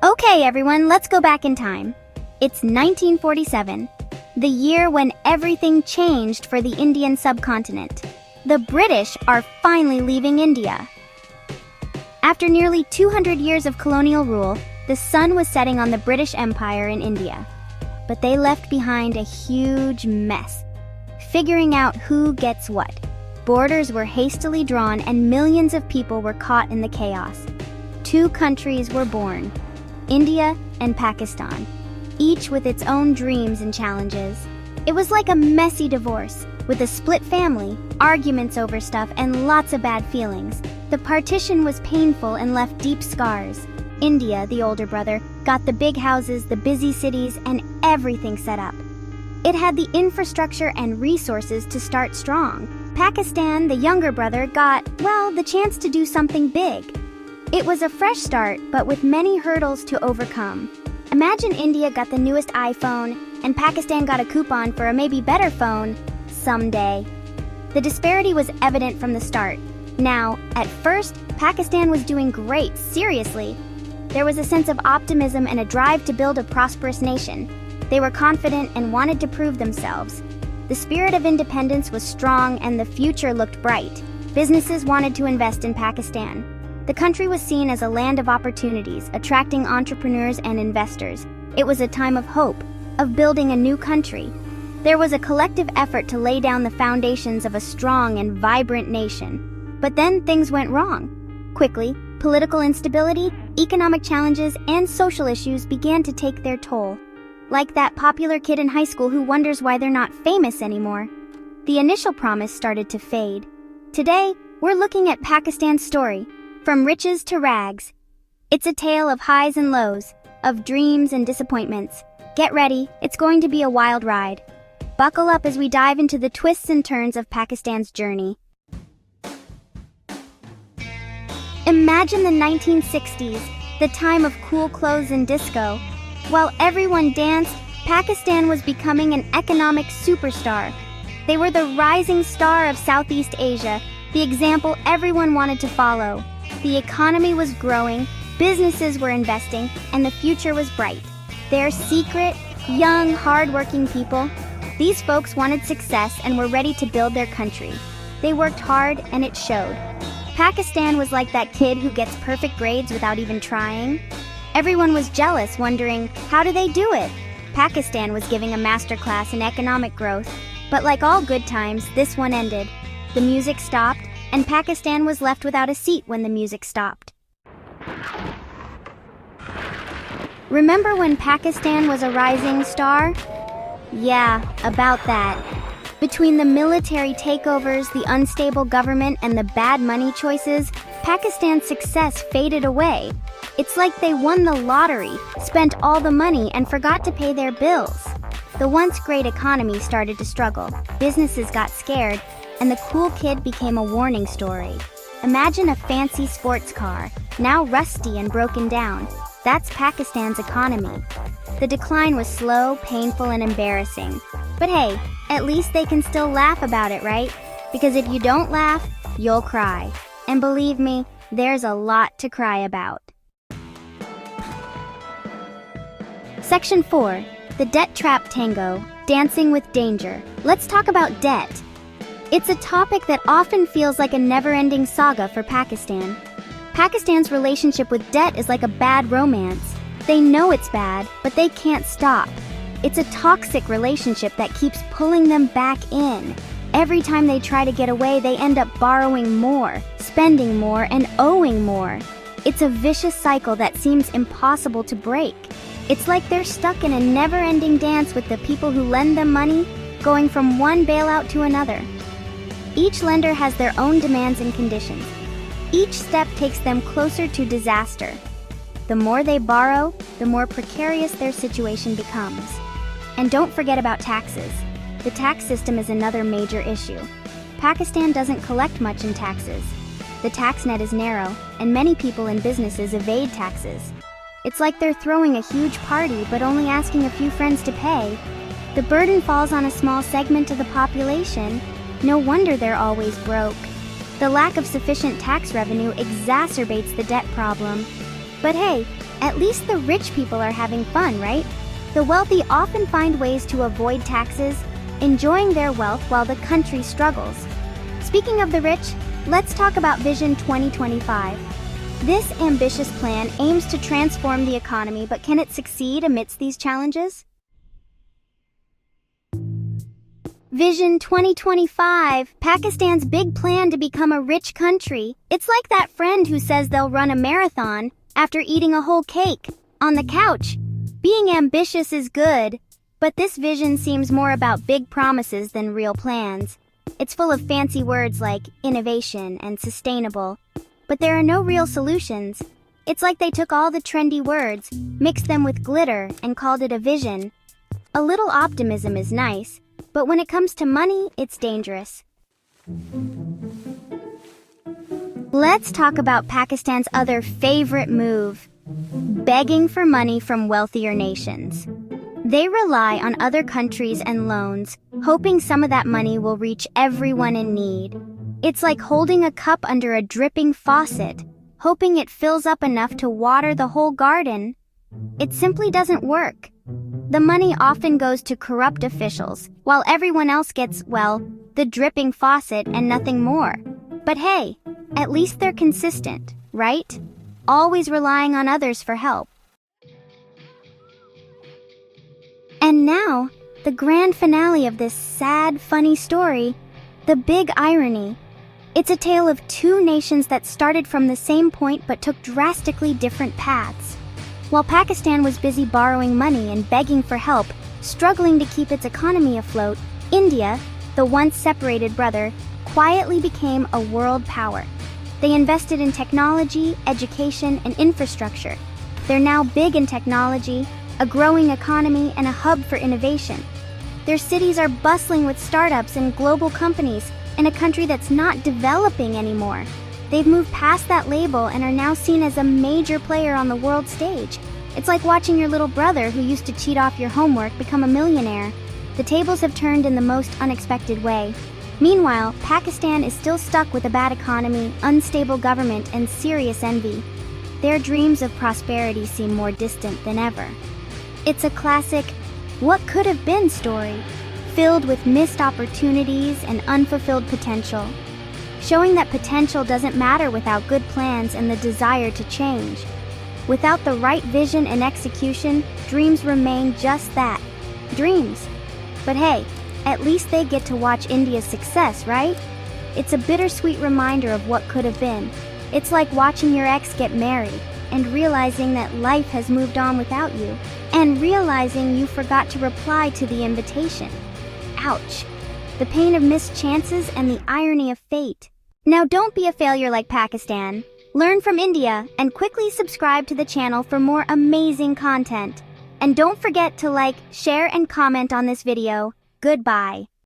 Okay, everyone, let's go back in time. It's 1947, the year when everything changed for the Indian subcontinent. The British are finally leaving India. After nearly 200 years of colonial rule, the sun was setting on the British Empire in India. But they left behind a huge mess, figuring out who gets what. Borders were hastily drawn and millions of people were caught in the chaos. Two countries were born, India and Pakistan, each with its own dreams and challenges. It was like a messy divorce, with a split family, arguments over stuff, and lots of bad feelings. The partition was painful and left deep scars. India, the older brother, got the big houses, the busy cities, and everything set up. It had the infrastructure and resources to start strong. Pakistan, the younger brother, got, well, the chance to do something big. It was a fresh start, but with many hurdles to overcome. Imagine India got the newest iPhone, and Pakistan got a coupon for a maybe better phone someday. The disparity was evident from the start. Now, at first, Pakistan was doing great, seriously. There was a sense of optimism and a drive to build a prosperous nation. They were confident and wanted to prove themselves. The spirit of independence was strong and the future looked bright. Businesses wanted to invest in Pakistan. The country was seen as a land of opportunities, attracting entrepreneurs and investors. It was a time of hope, of building a new country. There was a collective effort to lay down the foundations of a strong and vibrant nation. But then things went wrong. Quickly, political instability, economic challenges, and social issues began to take their toll. Like that popular kid in high school who wonders why they're not famous anymore. The initial promise started to fade. Today, we're looking at Pakistan's story, from riches to rags. It's a tale of highs and lows, of dreams and disappointments. Get ready, it's going to be a wild ride. Buckle up as we dive into the twists and turns of Pakistan's journey. Imagine the 1960s, the time of cool clothes and disco. While everyone danced, Pakistan was becoming an economic superstar. They were the rising star of Southeast Asia, the example everyone wanted to follow. The economy was growing, businesses were investing, and the future was bright. They're secret, young, hard-working people. These folks wanted success and were ready to build their country. They worked hard, and it showed. Pakistan was like that kid who gets perfect grades without even trying. Everyone was jealous, wondering, how do they do it? Pakistan was giving a masterclass in economic growth. But like all good times, this one ended. The music stopped, and Pakistan was left without a seat when the music stopped. Remember when Pakistan was a rising star? Yeah, about that. Between the military takeovers, the unstable government, and the bad money choices, Pakistan's success faded away. It's like they won the lottery, spent all the money, and forgot to pay their bills. The once great economy started to struggle, businesses got scared, and the cool kid became a warning story. Imagine a fancy sports car, now rusty and broken down. That's Pakistan's economy. The decline was slow, painful, and embarrassing. But hey, at least they can still laugh about it, right? Because if you don't laugh, you'll cry. And believe me, there's a lot to cry about. Section 4. The Debt Trap Tango, Dancing with Danger. Let's talk about debt. It's a topic that often feels like a never-ending saga for Pakistan. Pakistan's relationship with debt is like a bad romance. They know it's bad, but they can't stop. It's a toxic relationship that keeps pulling them back in. Every time they try to get away, they end up borrowing more, spending more, and owing more. It's a vicious cycle that seems impossible to break. It's like they're stuck in a never-ending dance with the people who lend them money, going from one bailout to another. Each lender has their own demands and conditions. Each step takes them closer to disaster. The more they borrow, the more precarious their situation becomes. And don't forget about taxes. The tax system is another major issue. Pakistan doesn't collect much in taxes. The tax net is narrow, and many people and businesses evade taxes. It's like they're throwing a huge party but only asking a few friends to pay. The burden falls on a small segment of the population. No wonder they're always broke. The lack of sufficient tax revenue exacerbates the debt problem. But hey, At least the rich people are having fun, right? The wealthy often find ways to avoid taxes, enjoying their wealth while the country struggles. Speaking of the rich, let's talk about Vision 2025. This ambitious plan aims to transform the economy, but can it succeed amidst these challenges? Vision 2025, Pakistan's big plan to become a rich country. It's like that friend who says they'll run a marathon after eating a whole cake on the couch. Being ambitious is good, but this vision seems more about big promises than real plans. It's full of fancy words like innovation and sustainable, but there are no real solutions. It's like they took all the trendy words, mixed them with glitter, and called it a vision. A little optimism is nice, but when it comes to money, it's dangerous. Let's talk about Pakistan's other favorite move, begging for money from wealthier nations. They rely on other countries and loans, hoping some of that money will reach everyone in need. It's like holding a cup under a dripping faucet, hoping it fills up enough to water the whole garden. It simply doesn't work. The money often goes to corrupt officials, while everyone else gets, well, the dripping faucet and nothing more. But hey, at least they're consistent, right? Always relying on others for help. And now, the grand finale of this sad, funny story, the big irony. It's a tale of two nations that started from the same point but took drastically different paths. While Pakistan was busy borrowing money and begging for help, struggling to keep its economy afloat, India, the once separated brother, quietly became a world power. They invested in technology, education, and infrastructure. They're now big in technology, a growing economy, and a hub for innovation. Their cities are bustling with startups and global companies in a country that's not developing anymore. They've moved past that label and are now seen as a major player on the world stage. It's like watching your little brother who used to cheat off your homework become a millionaire. The tables have turned in the most unexpected way. Meanwhile, Pakistan is still stuck with a bad economy, unstable government, and serious envy. Their dreams of prosperity seem more distant than ever. It's a classic, what could have been story, filled with missed opportunities and unfulfilled potential, showing that potential doesn't matter without good plans and the desire to change. Without the right vision and execution, dreams remain just that, dreams. But hey, at least they get to watch India's success, right? It's a bittersweet reminder of what could have been. It's like watching your ex get married and realizing that life has moved on without you, and realizing you forgot to reply to the invitation. Ouch. The pain of missed chances and the irony of fate. Now don't be a failure like Pakistan. Learn from India and quickly subscribe to the channel for more amazing content. And don't forget to like, share, and comment on this video. Goodbye.